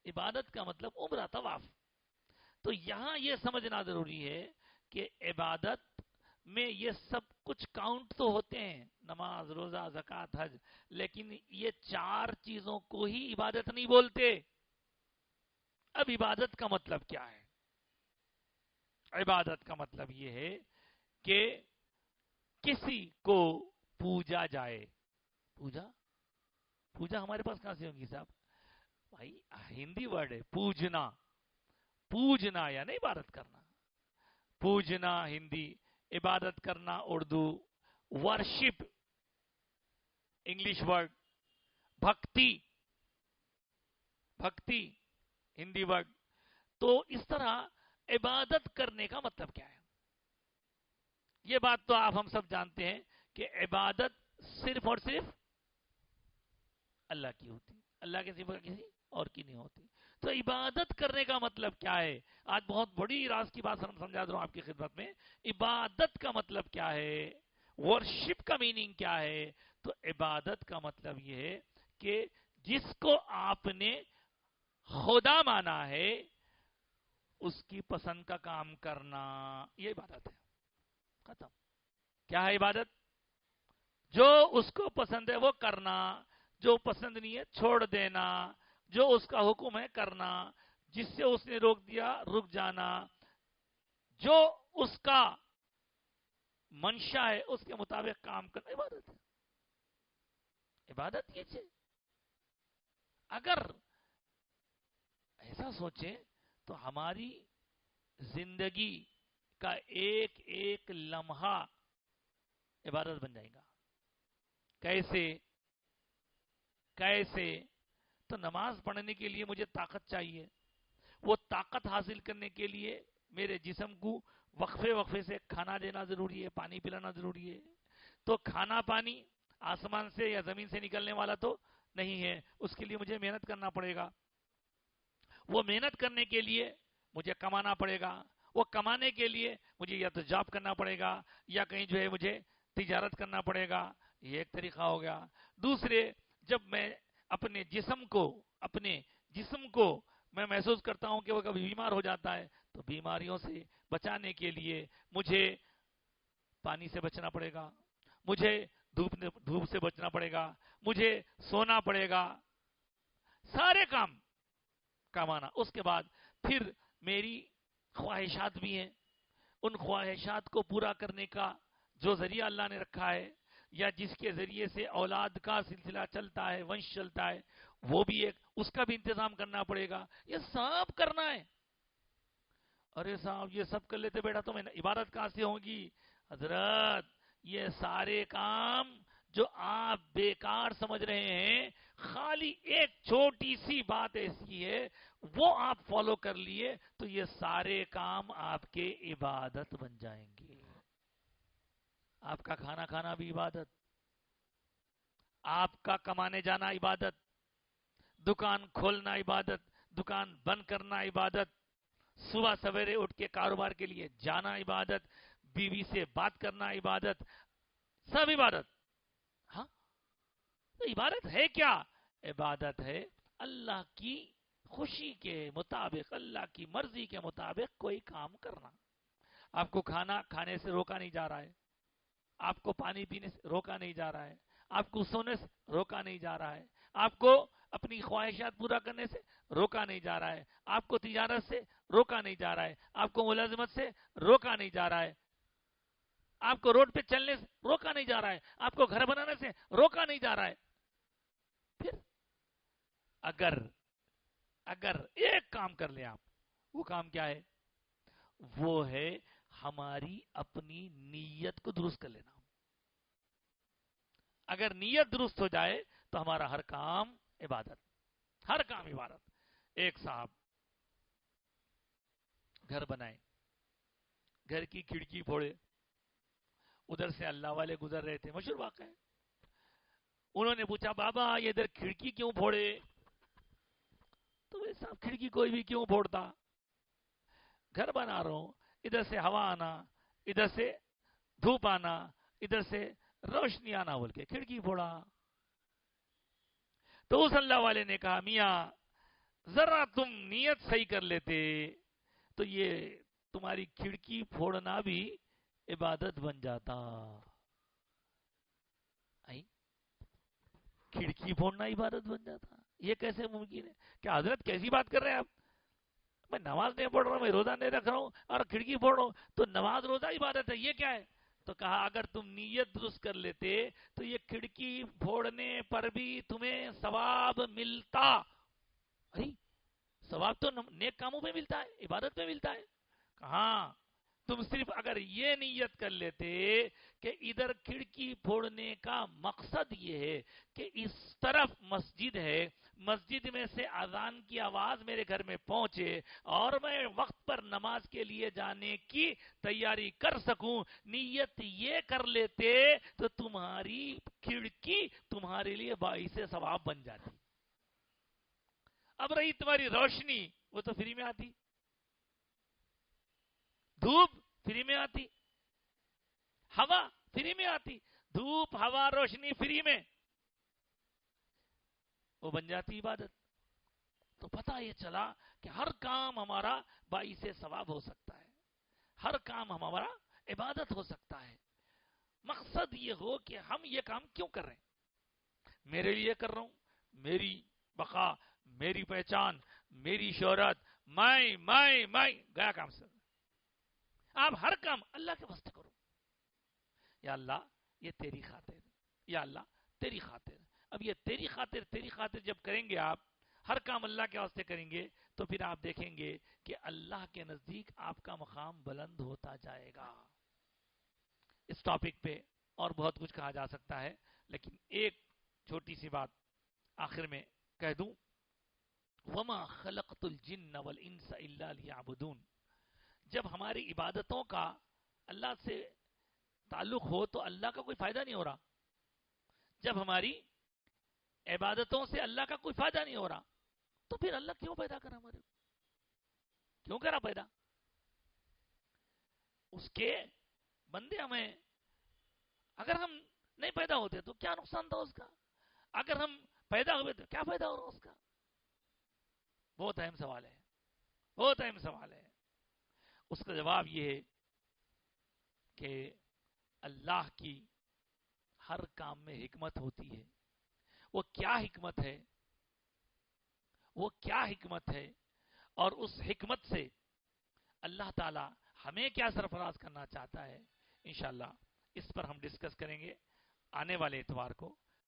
عبادت کا مطلب عمرہ طواف. تو یہاں یہ سمجھنا ضروری ہے کہ عبادت میں یہ سب کچھ کاؤنٹ تو ہوتے ہیں، نماز، روزہ، زکوٰۃ، حج، لیکن یہ چار چیزوں کو ہی عبادت نہیں بولتے. اب عبادت کا مطلب کیا ہے؟ عبادت کا مطلب یہ ہے کہ کسی کو پوجا جائے. پوجا ہمارے پاس کہاں سے ہوگی صاحب؟ بھائی ہندی ورڈ ہے پوجنا. پوجنا یعنی عبادت کرنا. پوجنا ہندی، عبادت کرنا اردو، ورشپ انگلش ورڈ، بھکتی ہندی ورڈ. تو اس طرح عبادت کرنے کا مطلب کیا ہے؟ یہ بات تو آپ ہم سب جانتے ہیں کہ عبادت صرف اور صرف اللہ کی ہوتی، اللہ کے سوا کسی اور کی نہیں ہوتی. تو عبادت کرنے کا مطلب کیا ہے؟ آج بہت بڑی راز کی بات سمجھا دوں آپ کی خدمت میں. عبادت کا مطلب کیا ہے؟ ورشپ کا میننگ کیا ہے؟ تو عبادت کا مطلب یہ ہے کہ جس کو آپ نے خدا مانا ہے اس کی پسند کا کام کرنا، یہ عبادت ہے. ختم. کیا ہے عبادت؟ جو اس کو پسند ہے وہ کرنا، جو پسند نہیں ہے چھوڑ دینا، جو اس کا حکم ہے کرنا، جس سے اس نے روک دیا رک جانا، جو اس کا منشا ہے اس کے مطابق کام کرنا عبادت ہے. عبادت یہ چیز. اگر ایسا سوچیں تو ہماری زندگی کا ایک ایک لمحہ عبادت بن جائے گا. کیسے؟ تو نماز پڑھنے کے لیے مجھے طاقت چاہیے. وہ طاقت حاصل کرنے کے لیے میرے جسم کو وقفے سے کھانا دینا ضروری ہے، پانی پلانا ضروری ہے. تو کھانا پانی آسمان سے یا زمین سے نکلنے والا تو نہیں ہے، اس کے لیے مجھے محنت کرنا پڑے گا. وہ محنت کرنے کے لیے مجھے کمانا پڑے گا. وہ کمانے کے لیے مجھے یا تو جاب کرنا پڑے گا یا کہیں جو ہے مجھے تجارت کرنا پڑے گا. یہ ایک طریقہ ہو گیا. دوسرے، جب میں اپنے جسم کو میں محسوس کرتا ہوں کہ وہ کبھی بیمار ہو جاتا ہے تو بیماریوں سے بچانے کے لیے مجھے پانی سے بچنا پڑے گا، مجھے دھوپ سے بچنا پڑے گا، مجھے سونا پڑے گا. سارے کام کمانا. اس کے بعد پھر میری خواہشات بھی ہیں. ان خواہشات کو پورا کرنے کا جو ذریعہ اللہ نے رکھا ہے یا جس کے ذریعے سے اولاد کا سلسلہ چلتا ہے، ونش چلتا ہے، وہ بھی ایک، اس کا بھی انتظام کرنا پڑے گا. یہ سب کرنا ہے. ارے صاحب یہ سب کر لیتے بیٹا تو میں عبادت کہاں سے ہوگی؟ حضرت یہ سارے کام جو آپ بیکار سمجھ رہے ہیں، خالی ایک چھوٹی سی بات ایسی ہے، وہ آپ فالو کر لیے تو یہ سارے کام آپ کے عبادت بن جائیں گے. آپ کا کھانا کھانا بھی عبادت، آپ کا کمانے جانا عبادت، دکان کھولنا عبادت، دکان بند کرنا عبادت، صبح سویرے اٹھ کے کاروبار کے لیے جانا عبادت، بیوی سے بات کرنا عبادت، سب عبادت. ہاں تو عبادت ہے کیا؟ عبادت ہے اللہ کی خوشی کے مطابق، اللہ کی مرضی کے مطابق کوئی کام کرنا. آپ کو کھانا کھانے سے روکا نہیں جا رہا ہے، آپ کو پانی پینے سے روکا نہیں جا رہا ہے، آپ کو سونے سے روکا نہیں جا رہا ہے، آپ کو اپنی خواہشات پورا کرنے سے روکا نہیں جا رہا ہے، آپ کو تجارت سے روکا نہیں جا رہا ہے، آپ کو ملازمت سے روکا نہیں جا رہا ہے، آپ کو روڈ پہ چلنے سے روکا نہیں جا رہا ہے، آپ کو گھر بنانے سے روکا نہیں جا رہا ہے. پھر اگر اگر ایک کام کر لیں آپ، وہ کام کیا ہے؟ وہ ہے ہماری اپنی نیت کو درست کر لینا. اگر نیت درست ہو جائے تو ہمارا ہر کام عبادت، ہر کام عبادت. ایک صاحب گھر بنائے، گھر کی کھڑکی پھوڑے، ادھر سے اللہ والے گزر رہے تھے، مشہور واقعہ ہے. انہوں نے پوچھا بابا یہ ادھر کھڑکی کیوں پھوڑے؟ تو وہ صاحب کھڑکی کوئی بھی کیوں پھوڑتا، گھر بنا رہا ہوں، ادھر سے ہوا آنا، ادھر سے دھوپ آنا، ادھر سے روشنی آنا بول کے کھڑکی پھوڑا. تو اس اللہ والے نے کہا میاں ذرا تم نیت صحیح کر لیتے تو یہ تمہاری کھڑکی پھوڑنا بھی عبادت بن جاتا. کھڑکی پھوڑنا عبادت بن جاتا، یہ کیسے ممکن ہے؟ کیا حضرت کیسی بات کر رہے ہیں آپ؟ میں نماز نہیں پڑھ رہا ہوں، میں روزہ نہیں رکھ رہا ہوں اور کھڑکی پھوڑ رہا ہوں، تو نماز روزہ عبادت ہے، یہ کیا ہے؟ تو کہا اگر تم نیت درست کر لیتے تو یہ کھڑکی پھوڑنے پر بھی تمہیں ثواب ملتا. ارے ثواب تو نیک کاموں پہ ملتا ہے، عبادت پہ ملتا ہے. کہاں تم صرف اگر یہ نیت کر لیتے کہ ادھر کھڑکی پھوڑنے کا مقصد یہ ہے کہ اس طرف مسجد ہے، مسجد میں سے اذان کی آواز میرے گھر میں پہنچے اور میں وقت پر نماز کے لیے جانے کی تیاری کر سکوں، نیت یہ کر لیتے تو تمہاری کھڑکی تمہارے لیے باعث ثواب بن جاتی. اب رہی تمہاری روشنی، وہ تو فری میں آتی، دھوپ فری میں آتی، ہوا فری میں آتی، دھوپ ہوا روشنی فری میں، وہ بن جاتی عبادت. تو پتہ یہ چلا کہ ہر کام ہمارا باعث ثواب ہو سکتا ہے، ہر کام ہمارا عبادت ہو سکتا ہے. مقصد یہ ہو کہ ہم یہ کام کیوں کر رہے ہیں؟ میرے لیے کر رہا ہوں، میری بقا، میری پہچان، میری شہرت، میں گیا کام سے. آپ ہر کام اللہ کے واسطے کرو. یا اللہ یہ تیری خاطر، یا اللہ تیری خاطر. اب یہ تیری خاطر جب کریں گے، آپ ہر کام اللہ کے واسطے کریں گے تو پھر آپ دیکھیں گے کہ اللہ کے نزدیک آپ کا مقام بلند ہوتا جائے گا. اس ٹاپک پہ اور بہت کچھ کہا جا سکتا ہے، لیکن ایک چھوٹی سی بات آخر میں کہہ دوں. وما خلقت الجن والانس الا ليعبدون. جب ہماری عبادتوں کا اللہ سے تعلق ہو تو اللہ کا کوئی فائدہ نہیں ہو رہا. جب ہماری عبادتوں سے اللہ کا کوئی فائدہ نہیں ہو رہا تو پھر اللہ کیوں پیدا کرا ہمارے کو؟ کیوں کرا پیدا؟ اس کے بندے ہمیں، اگر ہم نہیں پیدا ہوتے تو کیا نقصان تھا اس کا؟ اگر ہم پیدا ہوئے تو کیا فائدہ ہو رہا اس کا؟ بہت اہم سوال ہے، بہت اہم سوال ہے. اس کا جواب یہ ہے کہ اللہ کی ہر کام میں حکمت ہوتی ہے. وہ کیا حکمت ہے؟ وہ کیا حکمت ہے اور اس حکمت سے اللہ تعالی ہمیں کیا سرفراز کرنا چاہتا ہے، انشاءاللہ اس پر ہم ڈسکس کریں گے آنے والے اتوار کو.